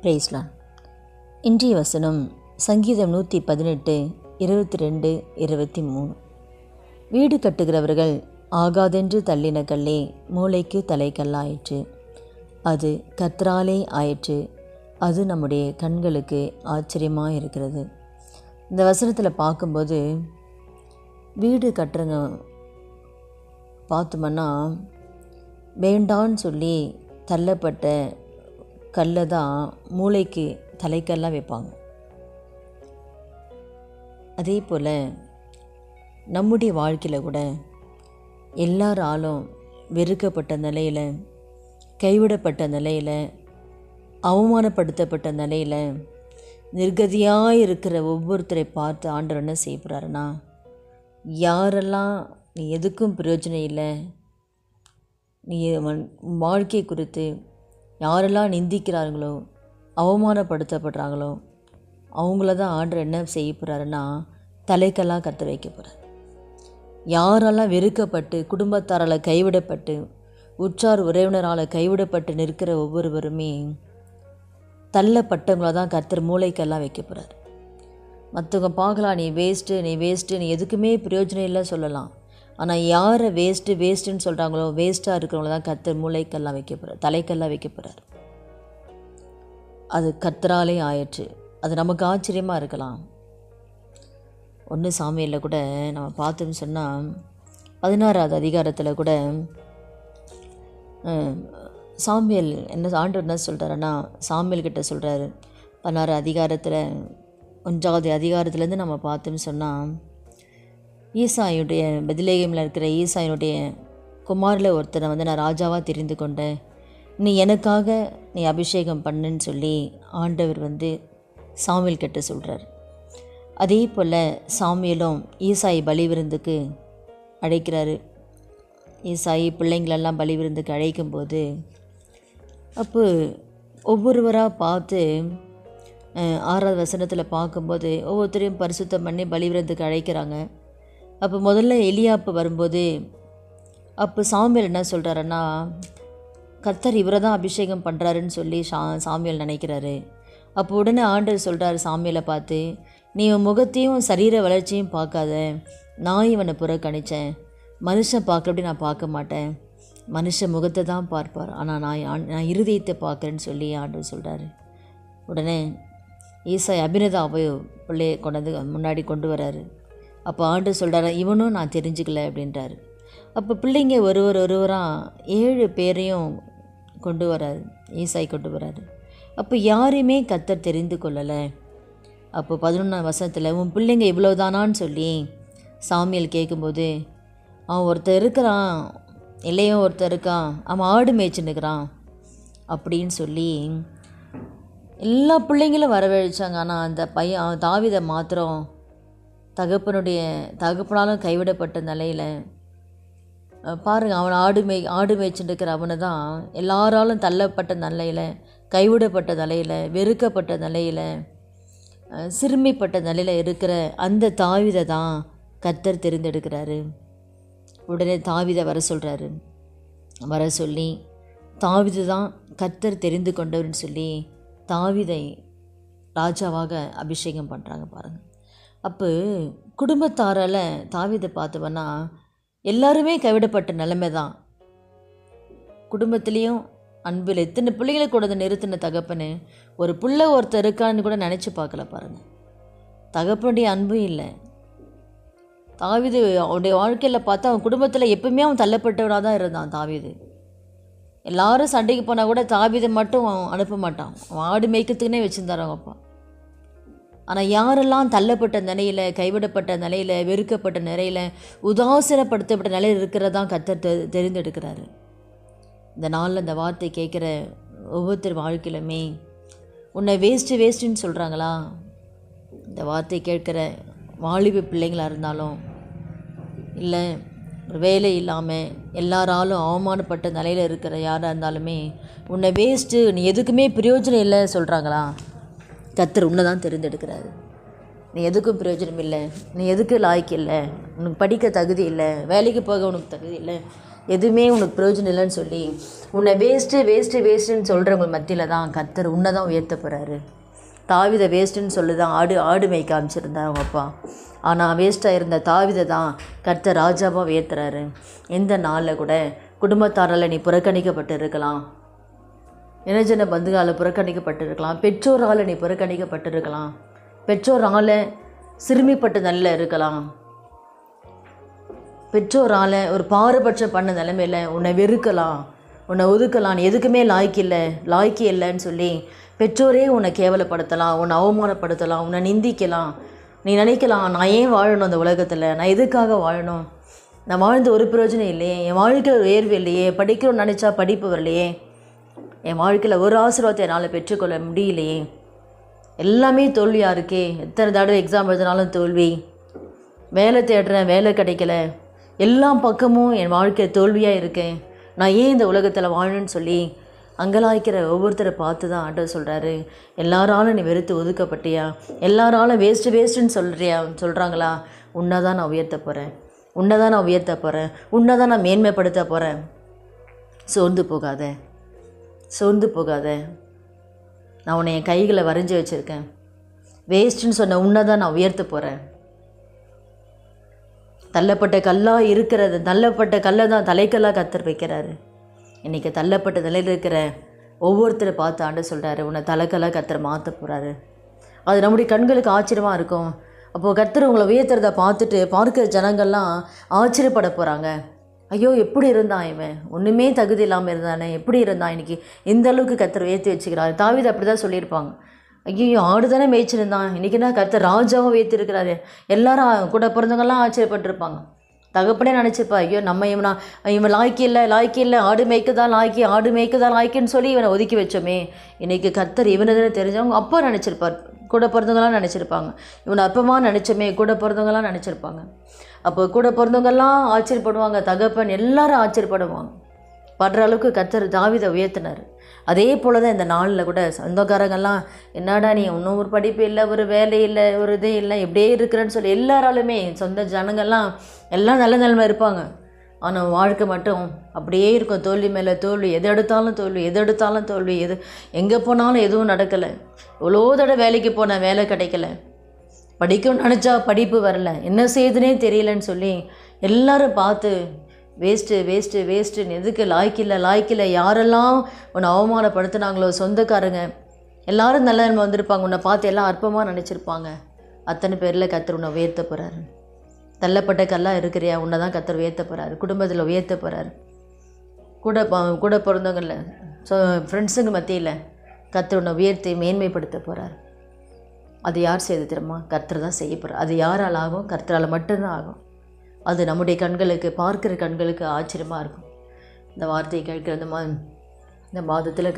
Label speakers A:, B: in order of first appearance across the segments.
A: பிரைஸ்லான். இன்றைய வசனம் சங்கீதம் 118 22 23. வீடு கட்டுகிறவர்கள் ஆகாதென்று தள்ளின கல்லே மூளைக்கு தலைக்கல்லாயிற்று, அது கர்த்தராலே ஆயிற்று, அது நம்முடைய கண்களுக்கு ஆச்சரியமாக இருக்கிறது. இந்த வசனத்தில் பார்க்கும்போது வீடு கட்டுறங்க பார்த்தோம்னா வேண்டான்னு சொல்லி தள்ளப்பட்ட கல்லை தான் மூளைக்கு தலைக்கல்லாம் வைப்பாங்க. அதே போல் நம்முடைய வாழ்க்கையில் கூட எல்லாராலும் வெறுக்கப்பட்ட நிலையில், கைவிடப்பட்ட நிலையில், அவமானப்படுத்தப்பட்ட நிலையில், நிர்கதியாக இருக்கிற ஒவ்வொருத்தரை பார்த்து ஆண்டவர் என்ன செய்ய போகிறாருன்னா, யாரெல்லாம் நீ எதுக்கும் பிரயோஜனம் இல்லை, நீ வாழ்க்கை குறித்து யாரெல்லாம் நிந்திக்கிறார்களோ, அவமானப்படுத்தப்படுறாங்களோ, அவங்கள தான் ஆண்டவர் என்ன செய்ய போகிறாருன்னா தலைக்கெல்லாம் கற்று வைக்க போகிறார். யாரெல்லாம் வெறுக்கப்பட்டு, குடும்பத்தாரால் கைவிடப்பட்டு, உற்றார் உறவினரால் கைவிடப்பட்டு நிற்கிற ஒவ்வொருவருமே தள்ளப்பட்டவங்கள தான் கர்த்தர் மூளைக்கெல்லாம் வைக்க போகிறார். மற்றவங்க பார்க்கலாம், நீ வேஸ்ட்டு, நீ எதுக்குமே பிரயோஜனம் இல்லை சொல்லலாம். ஆனால் யாரை வேஸ்ட்டுன்னு சொல்கிறாங்களோ, வேஸ்ட்டாக இருக்கிறவங்கள தான் கர்த்தர் மூளைக்கெல்லாம் வைக்க போகிறார், தலைக்கெல்லாம் வைக்க போகிறார். அது கர்த்தராலே ஆயிற்று. அது நமக்கு ஆச்சரியமாக இருக்கலாம். 1 சாமுவேலில் கூட நம்ம பார்த்தோம்னு சொன்னால் 16வது அதிகாரத்தில் கூட சாமுவேல் ஆண்டவர் என்ன சொல்கிறாருன்னா, சாமுவேல் கிட்ட சொல்கிறாரு. 16 அதிகாரத்தில் 1வது அதிகாரத்துலேருந்து நம்ம பார்த்தோம்னு சொன்னால், ஈசாயுடைய பெத்லெகேமில் இருக்கிற ஈசாயினுடைய குமாரில் ஒருத்தனை நான் ராஜாவாக தெரிந்து கொண்டேன், நீ எனக்காக நீ அபிஷேகம் பண்ணுன்னு சொல்லி ஆண்டவர் சாமுவேல் கிட்ட சொல்கிறார். அதே போல் சாமுவேலும் ஈசாய் பலி விருந்துக்கு அழைக்கிறாரு. ஈசாயி பிள்ளைங்களெல்லாம் பலி விருந்துக்கு அழைக்கும்போது அப்போ ஒவ்வொருவராக பார்த்து 6வது வசனத்தில் பார்க்கும்போது ஒவ்வொருத்தரையும் பரிசுத்தம் பண்ணி பலி விருந்துக்கு அழைக்கிறாங்க. அப்போ முதல்ல எலியாப்பு வரும்போது அப்போ சாமுவேல் என்ன சொல்கிறாருன்னா, கர்த்தர் இவரை தான் அபிஷேகம் பண்ணுறாருன்னு சொல்லி சாமுவேல் நினைக்கிறாரு. அப்போ உடனே ஆண்டவர் சொல்கிறார் சாமுவேலை பார்த்து, நீ இவன் முகத்தையும் சரீர வளர்ச்சியும் பார்க்காத, நான் இவனை புறக்கணித்தேன். மனுஷன் பார்க்குறப்படி நான் பார்க்க மாட்டேன், மனுஷன் முகத்தை தான் பார்ப்பார், ஆனால் நான் இருதயத்தை பார்க்குறேன்னு சொல்லி ஆண்டவர் சொல்கிறாரு. உடனே ஈசாய் அபினதாவை பிள்ளையை முன்னாடி கொண்டு வராரு. அப்போ ஆண்டவர் சொல்கிறாரு, இவனும் நான் தெரிஞ்சுக்கல அப்படின்றாரு. அப்போ பிள்ளைங்க ஒருவராக 7 பேரையும் கொண்டு வராரு, ஈசாய் கொண்டு வராரு. அப்போ யாரையுமே கர்த்தர் தெரிந்து கொள்ளலை. அப்போ 11ஆம் வசனத்தில் உன் பிள்ளைங்க இவ்வளோதானான்னு சொல்லி சாமுவேல் கேட்கும்போது, அவன் ஒருத்தர் இருக்கிறான், இல்லையும் ஒருத்தர் இருக்கான், அவன் ஆடு மேய்ச்சின்னுக்கிறான் அப்படின்னு சொல்லி எல்லா பிள்ளைங்களும் வரவழைச்சாங்க. ஆனால் அந்த பையன் தாவீதை மாத்திரம் தகப்பனாலும் கைவிடப்பட்ட நிலையில் பாருங்கள், அவன் ஆடு மேய்ச்சிட்டு இருக்கிற அவனை தான் எல்லாராலும் தள்ளப்பட்ட நிலையில், கைவிடப்பட்ட நிலையில், வெறுக்கப்பட்ட நிலையில், சிறுமிப்பட்ட நிலையில் இருக்கிற அந்த தாவீதை தான் கர்த்தர் தெரிந்தெடுக்கிறாரு. உடனே தாவீதை வர சொல்கிறாரு. வர சொல்லி தாவீது தான் கர்த்தர் தெரிந்து கொண்டவர்னு சொல்லி தாவீதை ராஜாவாக அபிஷேகம் பண்ணுறாங்க பாருங்கள். அப்போ குடும்பத்தாரால் தாவீதை பார்த்தவன்னா எல்லாருமே கைவிடப்பட்ட நிலைமை தான். குடும்பத்துலேயும் அன்பில் எத்தனை பிள்ளைகளை கூட நிறுத்தின தகப்பனு ஒரு பிள்ளை ஒருத்தர் இருக்கான்னு கூட நினச்சி பார்க்கல பாருங்கள். தகப்பனுடைய அன்பும் இல்லை. தாவீது அவனுடைய வாழ்க்கையில் பார்த்தா அவன் குடும்பத்தில் எப்பவுமே அவன் தள்ளப்பட்டவனாக தான் இருந்தான். தாவீது எல்லாரும் சண்டைக்கு போனால் கூட தாவீதை மட்டும் அவன் அனுப்ப மாட்டான். அவன் ஆடு மேய்க்கிறதுக்குன்னே வச்சுருந்தார் அவங்க அப்பா. ஆனால் யாரெல்லாம் தள்ளப்பட்ட நிலையில், கைவிடப்பட்ட நிலையில், வெறுக்கப்பட்ட நிலையில், உதாசீனப்படுத்தப்பட்ட நிலையில் இருக்கிறதான் கர்த்தர் தெரிந்தெடுக்கிறாரு. இந்த நாளில் இந்த வார்த்தை கேட்குற ஒவ்வொருத்தர் வாழ்க்கையிலுமே உன்னை வேஸ்ட்டுன்னு சொல்கிறாங்களா? இந்த வார்த்தை கேட்குற வாலிப பிள்ளைங்களாக இருந்தாலும், இல்லை வேலை இல்லாமல் எல்லாராலும் அவமானப்பட்ட நிலையில் இருக்கிற யாராக இருந்தாலுமே உன்னை வேஸ்ட்டு, நீ எதுக்குமே பிரயோஜனம் இல்லை சொல்கிறாங்களா? கர்த்தர் உன்னை தான் தெரிந்தெடுக்கிறாரு. நீ எதுக்கும் பிரயோஜனம் இல்லை, நீ எதுக்கு லாய்க்கு இல்லை, உனக்கு படிக்க தகுதி இல்லை, வேலைக்கு போக உனக்கு தகுதி இல்லை, எதுவுமே உனக்கு பிரயோஜனம் இல்லைன்னு சொல்லி உன்னை வேஸ்ட்டுன்னு சொல்கிறவங்க மத்தியில் தான் கர்த்தர் உன்னை தான் உயர்த்த போகிறாரு. தாவீதை வேஸ்ட்டுன்னு சொல்லி தான் ஆடு மேய்க்க ஆரம்பிச்சிருந்தார் அவங்க அப்பா. ஆனால் வேஸ்ட்டாக இருந்த தாவீதை தான் கர்த்தர் ராஜாவாக உயர்த்துறாரு. எந்த நாளில் கூட குடும்பத்தாரால் நீ புறக்கணிக்கப்பட்டு இருக்கலாம், இனஜன பந்துகால் புறக்கணிக்கப்பட்டு இருக்கலாம், பெற்றோரால் நீ புறக்கணிக்கப்பட்டு இருக்கலாம், பெற்றோரால் சிறுமிப்பட்ட நல்ல இருக்கலாம், பெற்றோரால் ஒரு பாரபட்சம் பண்ண நிலைமையில் உன்னை வெறுக்கலாம், உன்னை ஒதுக்கலாம், நீ எதுக்குமே லாய்க்கு இல்லைன்னு சொல்லி பெற்றோரே உன்னை கேவலப்படுத்தலாம், உன்னை அவமானப்படுத்தலாம், உன்னை நிந்திக்கலாம். நீ நினைக்கலாம், நான் ஏன் வாழணும் அந்த உலகத்தில், நான் எதுக்காக வாழணும், நான் வாழ்ந்து ஒரு பிரயோஜனம் இல்லையே, என் வாழ்க்கையில் ஒரு உயர்வு இல்லையே, படிக்கணும்னு நினச்சா படிப்பு வரலையே, என் வாழ்க்கையில் ஒரு ஆசீர்வாதத்தை என்னால் பெற்றுக்கொள்ள முடியலையே, எல்லாமே தோல்வியாக இருக்கே, எத்தனை தடவை எக்ஸாம் எழுதினாலும் தோல்வி, வேலை தேடுறேன் வேலை கிடைக்கல, எல்லா பக்கமும் என் வாழ்க்கை தோல்வியாக இருக்கேன், நான் ஏன் இந்த உலகத்தில் வாழணும்னு சொல்லி அங்கலாய்க்கிற ஒவ்வொருத்தரை பார்த்து தான் ஆண்டவர் சொல்கிறாரு, எல்லாராலும் நீ வெறுத்து ஒதுக்கப்பட்டியா, எல்லாராலும் வேஸ்ட்டுன்னு சொல்கிறாங்களா, உன்னை தான் நான் உயர்த்த போகிறேன், உன்னை தான் நான் மேன்மைப்படுத்த போகிறேன். சோர்ந்து போகாத, நான் உன்னை என் கைகளை வரைஞ்சி வச்சுருக்கேன். வேஸ்ட்டுன்னு சொன்ன உன்னை தான் நான் உயர்த்த போகிறேன். தள்ளப்பட்ட கல்லாக இருக்கிறது, தள்ளப்பட்ட கல்லை தான் தலைக்கல்லாக கர்த்தர் வைக்கிறாரு. இன்றைக்கி தள்ளப்பட்ட நிலையில் இருக்கிற ஒவ்வொருத்தரை பார்த்து ஆண்டவர் சொல்கிறாரு, உன்னை தலைக்கல்லாக கர்த்தர் மாற்ற போகிறாரு. அது நம்முடைய கண்களுக்கு ஆச்சரியமாக இருக்கும். அப்போது கர்த்தர் உங்களை உயர்த்துறதை பார்த்துட்டு பார்க்குற ஜனங்கள்லாம் ஆச்சரியப்பட போகிறாங்க. ஐயோ, எப்படி இருந்தான் இவன், ஒன்றுமே தகுதி இல்லாமல் இருந்தானே, எப்படி இருந்தான், இன்றைக்கி இந்த அளவுக்கு கர்த்தர் உயர்த்தி வச்சுக்கிறாரு. தாவீது அப்படி தான் சொல்லியிருப்பாங்க. ஐயோ, ஆடு தானே மேய்ச்சிருந்தான், இன்றைக்கினா கர்த்தர் ராஜாவும் உயர்த்திருக்கிறாரு. எல்லாரும் கூட பிறந்தவங்கெல்லாம் ஆச்சரியப்பட்டிருப்பாங்க. தகப்பனே நினச்சிப்பா, ஐயோ நம்ம இவன் லாய்க்கு இல்லை, ஆடு மேய்க்குதான் லாய்க்குன்னு சொல்லி இவனை ஒதுக்கி வச்சோமே, இன்றைக்கி கர்த்தர் இவனதுன்னு தெரிஞ்சவங்க அப்பா நினச்சிருப்பார், கூட பிறந்தவங்களாம் நினச்சிருப்பாங்க. இவனை அப்பமா நினச்சோமே, கூட பிறந்தவங்களாம் நினச்சிருப்பாங்க. அப்போ கூட பிறந்தவங்கெல்லாம் ஆச்சரியப்படுவாங்க, தகப்பன் எல்லாரும் ஆச்சரியப்படுவாங்க. படுற அளவுக்கு கர்த்தர் தாவீதை உயர்த்தினார். அதே போல் தான் இந்த நாளில் கூட சொந்தக்காரங்கெல்லாம், என்னடா நீ இன்னும் ஒரு படிப்பு இல்லை, ஒரு வேலை இல்லை, ஒரு இதே இல்லை, இப்படியே இருக்கிறேன்னு சொல்லி எல்லாராலுமே சொந்த ஜனங்கள்லாம் எல்லாம் நல்ல நிலைமை இருப்பாங்க. ஆனால் வாழ்க்கை மட்டும் அப்படியே இருக்கும், தோல்வி மேலே தோல்வி, எது எடுத்தாலும் தோல்வி, எங்கே போனாலும் எதுவும் நடக்கலை. எவ்வளோ தடவை வேலைக்கு போனேன், வேலை கிடைக்கல, படிக்கணும்னு நினச்சா படிப்பு வரல, என்ன செய்யுதுன்னே தெரியலன்னு சொல்லி எல்லாரும் பார்த்து வேஸ்ட்டுன்னு, எதுக்கு லாய்க்கில்லை, யாரெல்லாம் உன்னை அவமானப்படுத்தினாங்களோ சொந்தக்காரங்க எல்லாரும் நல்ல நிலைமை வந்திருப்பாங்க, உன்னை பார்த்து எல்லாம் அற்பமாக நினச்சிருப்பாங்க. அத்தனை பேரில் கர்த்தர் உன்னை உயர்த்த போகிறாரு. தள்ளப்பட்ட கல்லாக இருக்கிறியா, உன்னை தான் கர்த்தர் உயர்த்த போகிறாரு, குடும்பத்தில் உயர்த்த போகிறாரு. கூட பிறந்தவங்கள ஃப்ரெண்ட்ஸுங்க மத்தியில் கர்த்தர் உன்னை உயர்த்தி மேன்மைப்படுத்த போகிறார். அது யார் செய்து தெரியுமா? கர்த்தர் தான் செய்ய போகிறார். அது யாரால் ஆகும்? கர்த்தரால் மட்டும்தான் ஆகும். அது நம்முடைய கண்களுக்கு, பார்க்குற கண்களுக்கு ஆச்சரியமாக இருக்கும். இந்த வார்த்தையை கேட்குற இந்த மாதத்தில்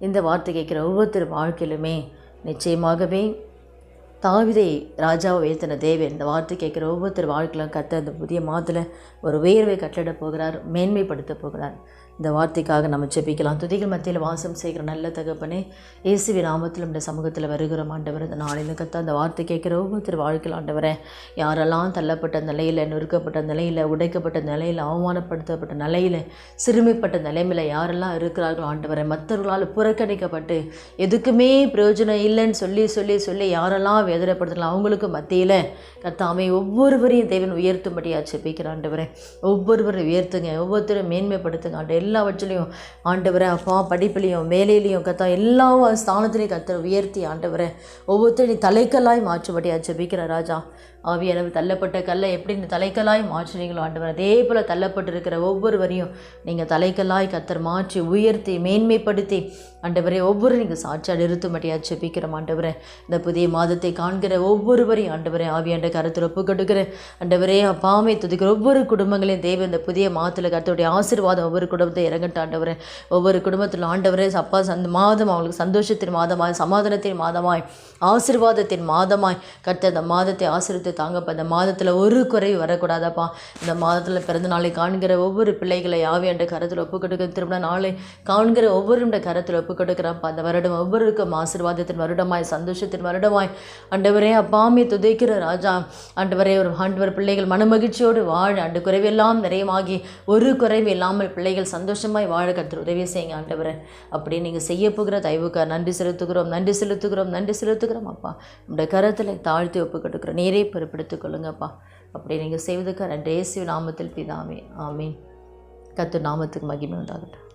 A: இந்த வார்த்தை கேட்குற ஒவ்வொருத்தர் வாழ்க்கையிலுமே நிச்சயமாகவே தாவீதை ராஜாவை உயர்த்தின தேவன் இந்த வார்த்தை கேட்குற ஒவ்வொருத்தர் வாழ்க்கையிலும் கர்த்தர் இந்த புதிய மாதத்தில் ஒரு உயர்வை கட்டளிட போகிறார், மேன்மைப்படுத்த போகிறார். இந்த வார்த்தைக்காக நம்ம ஜெபிக்கலாம். துதிகள் மத்தியில் வாசம் செய்கிற நல்ல தகப்பனே, இயேசுவின் நாமத்தில் இந்த சமூகத்தில் வருகிற ஆண்டவர், இந்த நாளில் கர்த்தர் அந்த வார்த்தை கேட்குற ஒவ்வொருத்தர் வாழ்க்கையில் ஆண்டவரே, யாரெல்லாம் தள்ளப்பட்ட நிலையில், நொறுக்கப்பட்ட நிலையில், உடைக்கப்பட்ட நிலையில், அவமானப்படுத்தப்பட்ட நிலையில், சிறுமிப்பட்ட நிலைமையில் யாரெல்லாம் இருக்கிறார்களோ ஆண்டவரை, மற்றவர்களால் புறக்கணிக்கப்பட்டு எதுக்குமே பிரயோஜனம் இல்லைன்னு சொல்லி யாரெல்லாம் வேதனைப்படுத்தலாம் அவங்களுக்கு மத்தியில் கர்த்தாவே ஒவ்வொருவரையும் தேவன் உயர்த்தும்படியாக ஜெபிக்கிற ஆண்டவரே, ஒவ்வொருவரை உயர்த்துங்க, ஒவ்வொருத்தரும் மேன்மைப்படுத்துங்க ஆண்டு. எல்லாவற்றிலையும் ஆண்டவரை, அப்பா படிப்புலையும் வேலையிலையும் கத்தா எல்லா ஸ்தானத்திலையும் கர்த்தர் உயர்த்தி ஆண்டவரை ஒவ்வொருத்தரையும் தலைக்கல்லாய் மாற்றும்படியாக ஜெபிக்கிற ராஜா. ஆவியானவர் தள்ளப்பட்ட கல்லை எப்படி இந்த தலைக்கல்லாய் மாற்றினீங்களோ ஆண்டவர், அதே போல் தள்ளப்பட்டு இருக்கிற ஒவ்வொருவரையும் நீங்கள் தலைக்கல்லாய் கர்த்தர் மாற்றி உயர்த்தி மேன்மைப்படுத்தி ஆண்டவரே ஒவ்வொரு நீங்கள் சாட்சியாக நிறுத்தும்படியாக ஜெபிக்கிறோம் ஆண்டவரே. இந்த புதிய மாதத்தை காண்கிற ஒவ்வொருவரையும் ஆண்டவரே ஆவியாண்ட கருத்தில் ஒப்பு கொடுக்கிற ஆண்டவரே, அப்பாமை துதிக்கிற ஒவ்வொரு குடும்பங்களையும் தேவ இந்த புதிய மாதத்தில் கர்த்தருடைய ஆசீர்வாதம் ஒவ்வொரு பரலோகத்தை இறங்கட்டும் ஆண்டவரே. ஒவ்வொரு குடும்பத்தில் ஆண்டவரே அப்பா மாதம் அவங்களுக்கு சந்தோஷத்தின் மாதமாய், சமாதானத்தின் மாதமாய், ஆசீர்வாதத்தின் மாதமாய் கர்த்தர் இந்த மாதத்தை ஆசீர்வதித்து தாங்கப்பா. இந்த மாதத்தில் ஒரு குறைவு வரக்கூடாதப்பா. இந்த மாதத்தில் பிறந்த நாளை காண்கிற ஒவ்வொரு பிள்ளைகளை ஆவியாண்ட கரத்தில் ஒப்பு கொடுக்க, திரும்ப நாளை காண்கிற ஒவ்வொருடைய கரத்தில் ஒப்பு கொடுக்குறப்பா. அந்த வருடம் ஒவ்வொருக்கும் ஆசீர்வாதத்தின் வருடமாய், சந்தோஷத்தின் வருடமாய் ஆண்டவரே அப்பாமே துதைக்கிற ராஜா. ஆண்டவரே ஒரு ஆண்டவர் பிள்ளைகள் மனமகிழ்ச்சியோடு வாழ, ஆண்டு குறைவெல்லாம் நிறைவாகி ஒரு குறைவு இல்லாமல் பிள்ளைகள் சந்தோஷமாய் வாழ கர்த்தர் உதவி செய்யுங்க ஆண்டவரே. அப்படியே நீங்கள் செய்ய போகிற தயவுக்காக நன்றி செலுத்துகிறோம், நன்றி செலுத்துகிறோம், நன்றி செலுத்துகிறோம் அப்பா. நம்முடைய கரத்தில் தாழ்த்தி ஒப்பு கொடுக்குறோம். நீரே பொறுப்பெடுத்துக் கொள்ளுங்கப்பா. அப்படி நீங்கள் செய்வதற்கு நன்றி. இயேசு நாமத்தில் பிதாவே, ஆமீன். கர்த்தர் நாமத்துக்கு மகிமை உண்டாகட்டும்.